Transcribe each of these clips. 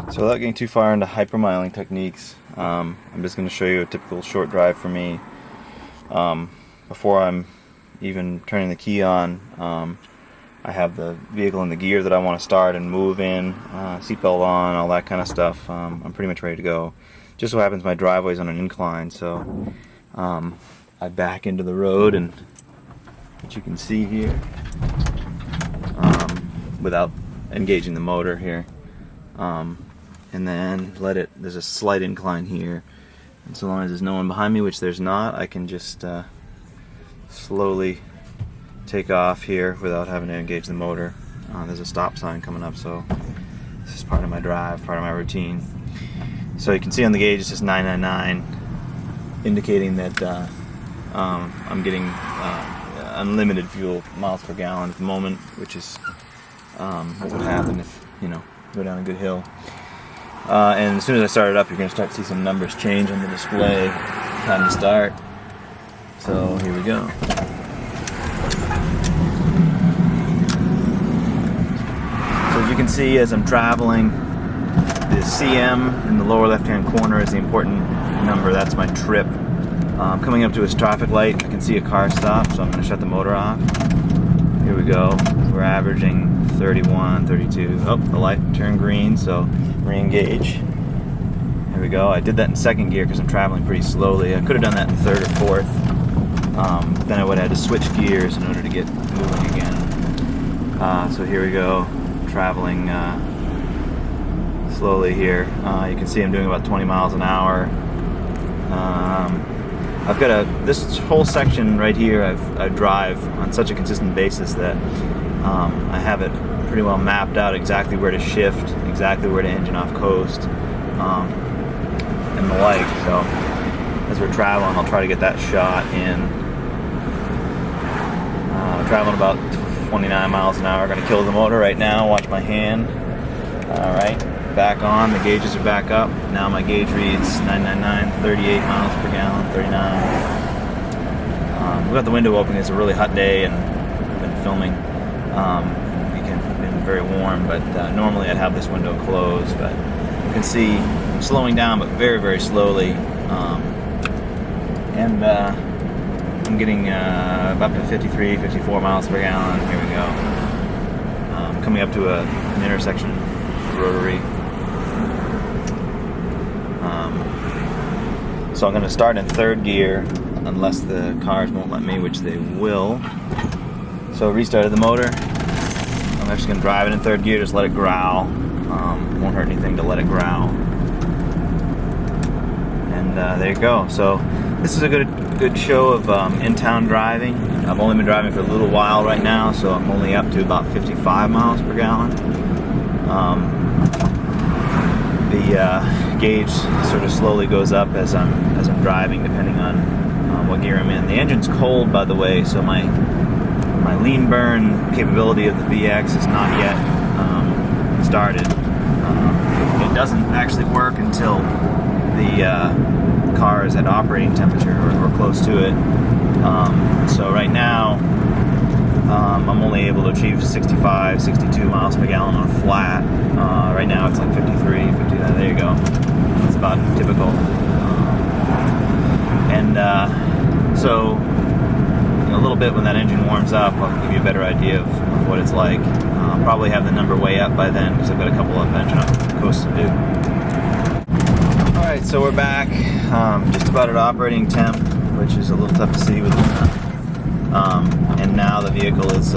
So without getting too far into hypermiling techniques, I'm just going to show you a typical short drive for me. Before I'm even turning the key on, I have the vehicle in the gear that I want to start and move in, seatbelt on, all that kind of stuff. I'm pretty much ready to go. Just so happens my driveway's on an incline, so I back into the road, and what you can see here, without engaging the motor here. And then there's a slight incline here, and so long as there's no one behind me, which there's not, I can just slowly take off here without having to engage the motor. There's a stop sign coming up, so this is part of my drive, part of my routine. So you can see on the gauge it's just 999, indicating that I'm getting unlimited fuel miles per gallon at the moment, which is what would happen if, go down a good hill. And as soon as I start it up, you're going to start to see some numbers change on the display. Time to start. So here we go. So as you can see, as I'm traveling, the CM in the lower left-hand corner is the important number. That's my trip. Coming up to a traffic light, I can see a car stop, so I'm going to shut the motor off. Here we go. We're averaging 31, 32. Oh, the light turned green, so re-engage. Here we go. I did that in second gear because I'm traveling pretty slowly. I could have done that in third or fourth. Then I would have had to switch gears in order to get moving again. So here we go, traveling slowly here. You can see I'm doing about 20 miles an hour. I've got this whole section right here I drive on such a consistent basis that I have it pretty well mapped out exactly where to shift, exactly where to engine off coast, and the like. So as we're traveling, I'll try to get that shot in. Traveling about 29 miles an hour. Going to kill the motor right now. Watch my hand. Alright, back on. The gauges are back up. Now my gauge reads 999, 38 miles per gallon, 39. We've got the window open. It's a really hot day, and I've been filming. It's been very warm, but normally I'd have this window closed. But you can see I'm slowing down, but very, very slowly. I'm getting up to 53, 54 miles per gallon. Here we go. Coming up to an intersection rotary. So I'm going to start in third gear unless the cars won't let me, which they will. So restarted the motor. I'm actually going to drive it in third gear, just let it growl. Won't hurt anything to let it growl. And there you go. So this is a good show of in-town driving. I've only been driving for a little while right now, so I'm only up to about 55 miles per gallon. The gauge sort of slowly goes up as I'm driving, depending on what gear I'm in. The engine's cold, by the way, so my lean burn capability of the VX is not yet started. It doesn't actually work until the car is at operating temperature or close to it. So right now, I'm only able to achieve 65, 62 miles per gallon on a flat. Right now it's like 53, 59, there you go. It's about typical. So in a little bit when that engine warms up, I'll give you a better idea of what it's like. I'll probably have the number way up by then because I've got a couple of engine off coast to do. Alright, so we're back. Just about at operating temp, which is a little tough to see with and now the vehicle is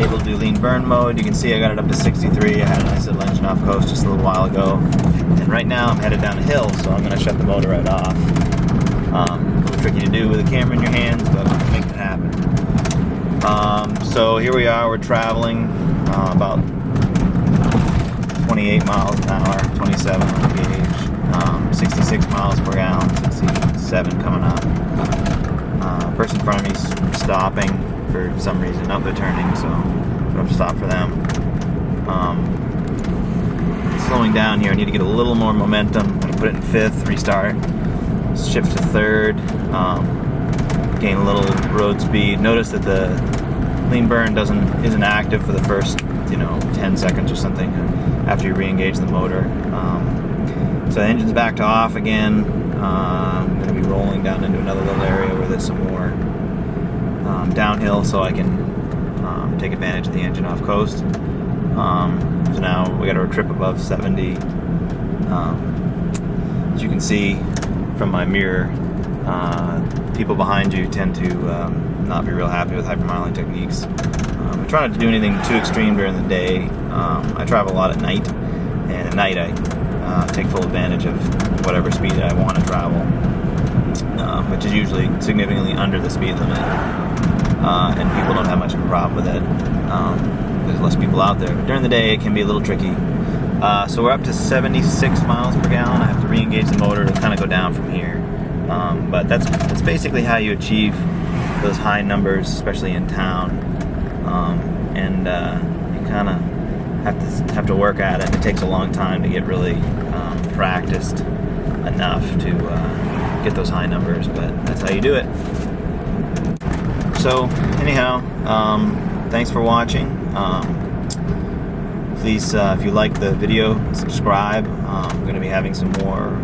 able to do lean burn mode. You can see I got it up to 63. I had a nice little engine off coast just a little while ago. And right now I'm headed down a hill, so I'm going to shut the motor right off. A little tricky to do with a camera in your hands, but make it happen. So here we are, we're traveling about 28 miles an hour, 27 on the gauge, 66 miles per gallon, 67 coming up. Person in front of me is stopping for some reason. Nope, they're turning, so I'm going to stop for them. Slowing down here, I need to get a little more momentum. I'm going to put it in fifth, restart, shift to third, gain a little road speed. Notice that the lean burn isn't active for the first 10 seconds or something after you re-engage the motor. So the engine's back to off again. I'm going to be rolling down into another little area where there's some more downhill, so I can take advantage of the engine off coast. So now we got our trip above 70. As you can see from my mirror, people behind you tend to not be real happy with hypermiling techniques. I try not to do anything too extreme during the day. I travel a lot at night, and at night I take full advantage of whatever speed I want to travel, which is usually significantly under the speed limit, and people don't have much of a problem with it. There's less people out there, but during the day it can be a little tricky. So we're up to 76 miles per gallon. I have to re-engage the motor to kind of go down from here, but that's basically how you achieve those high numbers, especially in town. And you kind of have to work at it. It takes a long time to get really practiced enough to get those high numbers, but that's how you do it. So anyhow, thanks for watching. Please, if you like the video, subscribe. I'm going to be having some more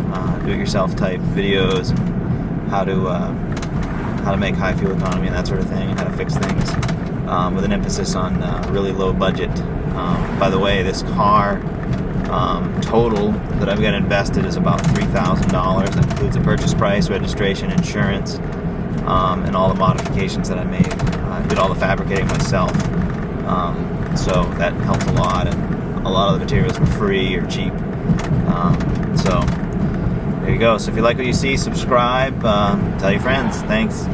do-it-yourself type videos, and how to make high fuel economy and that sort of thing, and how to fix things, with an emphasis on really low budget. By the way, this car total that I've got invested is about $3,000. That includes the purchase price, registration, insurance, and all the modifications that I made. I did all the fabricating myself, so that helped a lot, and a lot of the materials were free or cheap. So there you go. So if you like what you see, subscribe, tell your friends. Thanks.